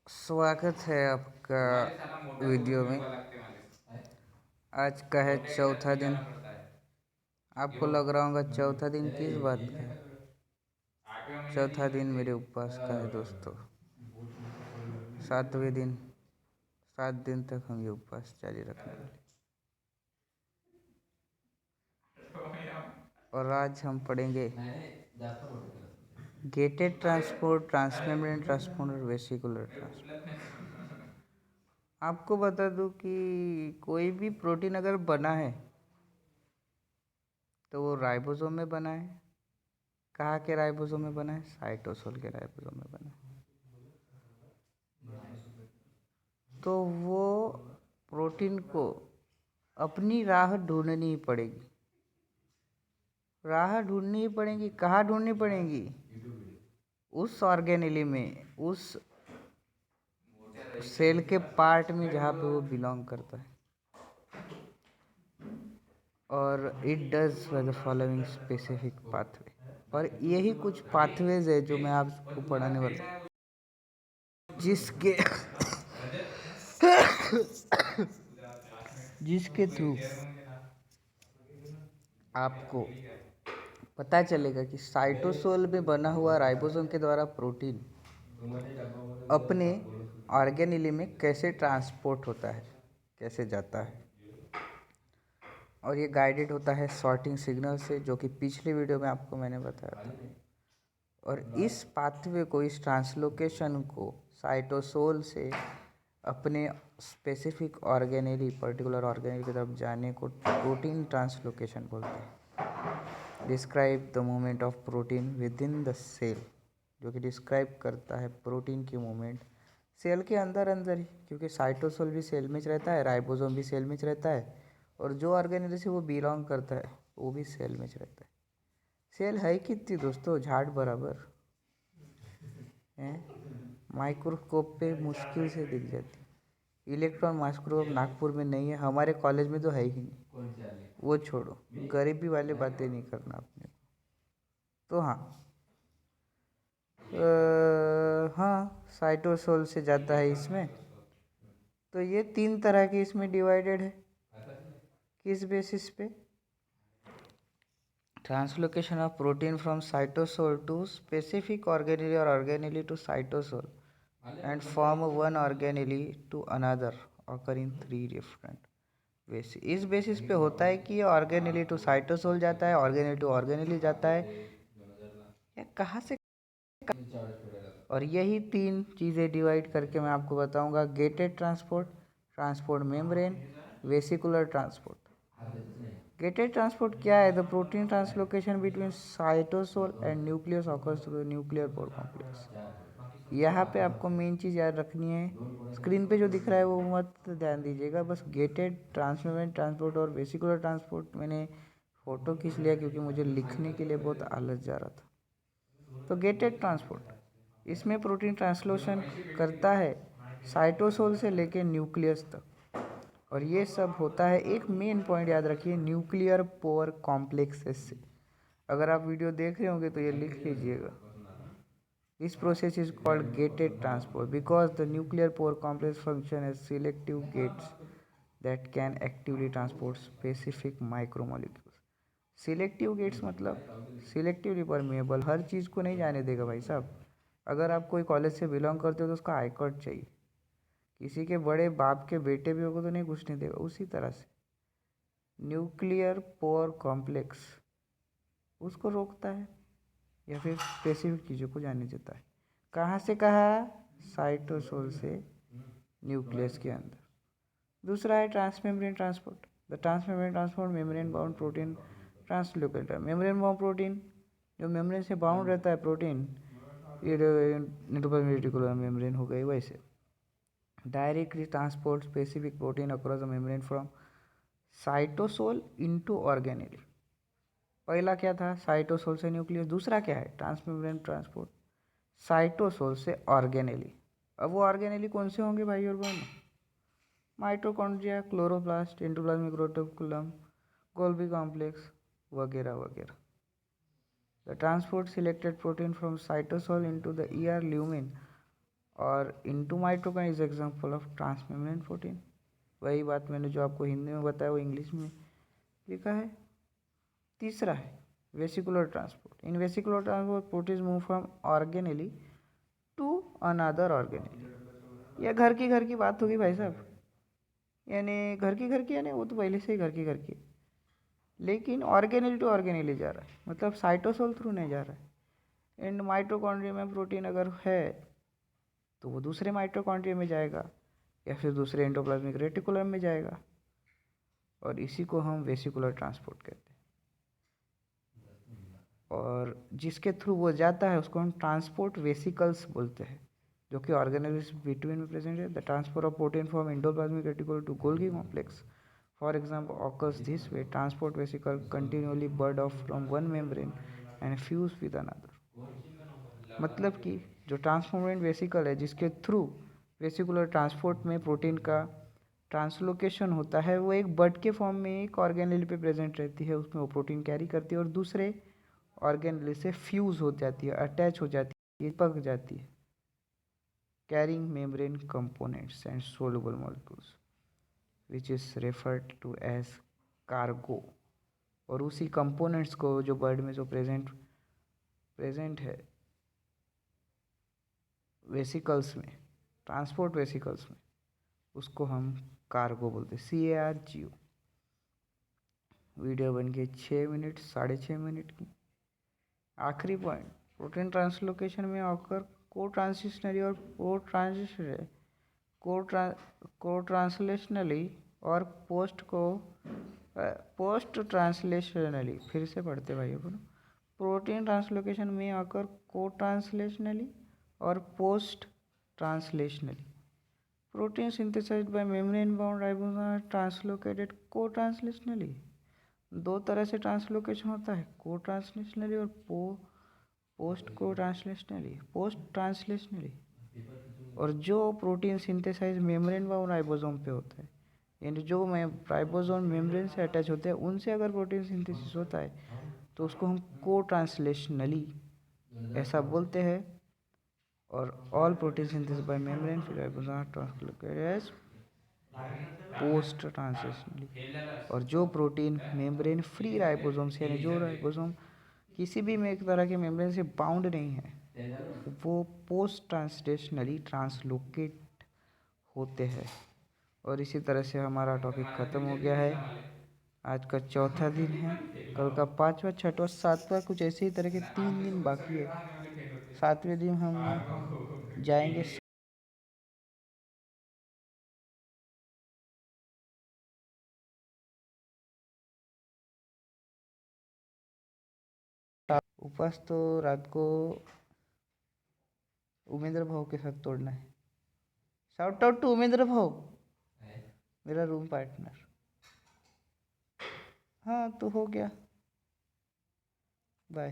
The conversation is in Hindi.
स्वागत है आपका वीडियो में। आज का है चौथा दिन। आपको लग रहा होगा चौथा दिन किस बात का है। चौथा दिन मेरे उपवास का है दोस्तों। 7वें दिन, 7 दिन तक हम ये उपवास जारी रखने वाले। और आज हम पढ़ेंगे गेटेड ट्रांसपोर्ट, ट्रांसमेम्ब्रेन ट्रांसपोर्ट और वेसिकुलर ट्रांसपोर्ट। आपको बता दूं कि कोई भी प्रोटीन अगर बना है तो वो राइबोसोम में बना है। कहाँ के राइबोसोम में बना है? साइटोसोल के राइबोसोम में बना है। तो वो प्रोटीन को अपनी राह ढूंढनी पड़ेगी। राह ढूंढनी पड़ेगी। कहाँ ढूंढनी पड़ेगी? उस ऑर्गेनेली में, उस सेल के पार्ट में जहाँ पे वो बिलोंग करता है। और it does by the following specific pathway. और यही कुछ पाथवेज है जो मैं आपको पढ़ाने वाला हूँ, जिसके थ्रू आपको पता चलेगा कि साइटोसोल में बना हुआ राइबोसोम के द्वारा प्रोटीन अपने ऑर्गेनेली में कैसे ट्रांसपोर्ट होता है, कैसे जाता है। और ये गाइडेड होता है सॉर्टिंग सिग्नल से, जो कि पिछले वीडियो में आपको मैंने बताया था। और इस पाथवे को, इस ट्रांसलोकेशन को साइटोसोल से अपने स्पेसिफिक ऑर्गेनेली, पर्टिकुलर ऑर्गेनेली की तरफ जाने को प्रोटीन ट्रांसलोकेशन बोलते हैं। Describe the movement of protein within the cell, जो कि डिस्क्राइब करता है प्रोटीन की मूवमेंट सेल के अंदर अंदर ही, क्योंकि साइटोसोल भी सेल में रहता है, राइबोसोम भी सेल में रहता है, और जो ऑर्गेनेली से वो बिलोंग करता है वो भी सेल में रहता है। सेल है कितनी दोस्तों? झाड़ बराबर है। माइक्रोस्कोप पे मुश्किल से दिख जाती। इलेक्ट्रॉन माइक्रोस्कोप नागपुर में नहीं है, हमारे कॉलेज में तो है ही नहीं। वो छोड़ो, गरीबी वाली बातें नहीं करना अपने को। तो हाँ, साइटोसोल से जाता है इसमें। तो ये 3 तरह के इसमें डिवाइडेड है। किस बेसिस पे? Translocation of protein from cytosol to specific organelle और organelle to cytosol and form one organelle to another occur in 3 different ways। इस बेसिस पे होता है कि ये ऑर्गेनेली टू साइटोसोल जाता है, ऑर्गेनेली टू ऑर्गेनेली जाता है, या कहाँ से। और यही 3 चीज़ें डिवाइड करके मैं आपको बताऊंगा। Gated transport, transport membrane, vesicular transport. Gated transport क्या है? The protein translocation between cytosol and nucleus occurs through the nuclear pore complex. यहाँ पे आपको मेन चीज़ याद रखनी है, स्क्रीन पे जो दिख रहा है वो मत ध्यान दीजिएगा। बस गेटेड, ट्रांसमेम्ब्रेन ट्रांसपोर्ट और वेसिकुलर ट्रांसपोर्ट मैंने फ़ोटो खींच लिया क्योंकि मुझे लिखने के लिए बहुत आलस जा रहा था। तो गेटेड ट्रांसपोर्ट, इसमें प्रोटीन ट्रांसलोशन करता है साइटोसोल से लेके न्यूक्लियस तक। और ये सब होता है, एक मेन पॉइंट याद रखिए, न्यूक्लियर पोर कॉम्प्लेक्सेस से। अगर आप वीडियो देख रहे होंगे तो ये लिख लीजिएगा। This process is called gated transport because the nuclear pore complex function as selective gates that can actively transport specific micromolecules। Selective gates मतलब सिलेक्टिवली परमेएबल, हर चीज़ को नहीं जाने देगा भाई साहब। अगर आप कोई कॉलेज से बिलोंग करते हो तो उसका आई कार्ड चाहिए। किसी के बड़े बाप के बेटे भी होगा तो नहीं घुसने देगा। उसी तरह से न्यूक्लियर पोर कॉम्प्लेक्स उसको रोकता है या फिर स्पेसिफिक चीज़ों को जाने देता है। कहाँ से कहाँ? साइटोसोल से न्यूक्लियस के अंदर। दूसरा है transmembrane transport. The transmembrane transport membrane bound protein translocator. Membrane bound protein, जो मेम्ब्रेन से बाउंड रहता है प्रोटीन, रेटिकुलर मेम्ब्रेन हो गई वैसे। Directly transport specific protein across the membrane from cytosol into organelle. पहला क्या था? साइटोसोल से न्यूक्लियस। दूसरा क्या है? ट्रांसमेम्ब्रेन ट्रांसपोर्ट साइटोसोल से ऑर्गेनेली। अब वो ऑर्गेनेली कौन से होंगे भाई और बहन? Mitochondria, chloroplast, endoplasmic reticulum, Golgi complex वगैरह वगैरह। The transport selected protein from cytosol into the ER lumen और into mitochondria is example of transmembrane protein. वही बात मैंने जो आपको हिंदी में बताया वो इंग्लिश में लिखा है. तीसरा है vesicular transport. In vesicular transport protein move from organelle to another organelle. यह घर की बात होगी भाई साहब, यानी घर की यानी वो तो पहले से ही घर की, लेकिन ऑर्गेनेल टू ऑर्गेनेली जा रहा है, मतलब साइटोसोल थ्रू नहीं जा रहा है. एंड माइटोकॉन्ड्रिया में प्रोटीन अगर है तो वो दूसरे माइटोकॉन्ड्रिया में जाएगा या फिर दूसरे एंडोप्लाज्मिक रेटिकुलम में जाएगा, और इसी को हम वेसिकुलर ट्रांसपोर्ट कहते हैं. और जिसके थ्रू वो जाता है उसको हम ट्रांसपोर्ट वेसिकल्स बोलते हैं, जो कि ऑर्गेनेल्स बिटवीन में प्रेजेंट है. The transport of protein from endoplasmic reticulum to Golgi complex for example occurs this way. Transport vesicle continually bud off from one membrane and fuse with another. मतलब कि जो ट्रांसफॉर्मेंट वेसिकल है जिसके थ्रू वेसिकुलर ट्रांसपोर्ट में प्रोटीन का ट्रांसलोकेशन होता है, वो एक बड के फॉर्म में एक ऑर्गेनेल पे प्रेजेंट रहती है, उसमें वो प्रोटीन कैरी करती है और दूसरे ऑर्गेनेल से फ्यूज हो जाती है, अटैच हो जाती है, पक जाती है. Carrying membrane components and soluble molecules which is referred to as cargo. और उसी कंपोनेंट्स को जो बर्ड में जो प्रेजेंट है वेसिकल्स में, ट्रांसपोर्ट वेसिकल्स में, उसको हम कार्गो बोलते हैं. CARGO. वीडियो बन गई 6 मिनट 6.5 मिनट की. आखिरी पॉइंट, प्रोटीन ट्रांसलोकेशन में ऑकर को ट्रांजिशनरी और को ट्रांसलेशनली और पोस्ट ट्रांसलेशनली. फिर से पढ़ते भाई अपन. प्रोटीन ट्रांसलोकेशन में ऑकर को ट्रांसलेशनली और post translationally. Protein synthesised by membrane bound ribosome are translocated cotranslationally. दो तरह से ट्रांसलोकेशन होता है, को ट्रांसलेशनली और पोस्ट ट्रांसलेशनली. और जो protein synthesize membrane bound ribosome पे होता है, यानी जो राइबोसोम मेम्ब्रेन से अटैच होते हैं, उनसे अगर प्रोटीन सिंथेसिस होता है तो उसको हम को ट्रांसलेशनली ऐसा बोलते हैं. और all protein synthesis by membrane free ribosome are translocated as post translationally. और जो प्रोटीन मेम्ब्रेन फ्री राइबोसोम से, यानी जो राइबोसोम किसी भी में एक तरह के मेम्ब्रेन से बाउंड नहीं है, वो पोस्ट ट्रांसलेशनली ट्रांसलोकेट होते हैं. और इसी तरह से हमारा टॉपिक ख़त्म हो गया है. आज का चौथा दिन है, कल का 5वां 6वां 7वां कुछ ऐसे ही तरह के 3 दिन बाकी है. 7वें दिन हम जाएंगे उपवास. तो रात को उमेंद्र भाव के साथ तोड़ना है. शाउट आउट टू उमेंद्र भाव, मेरा रूम पार्टनर. हाँ तो हो गया, बाय.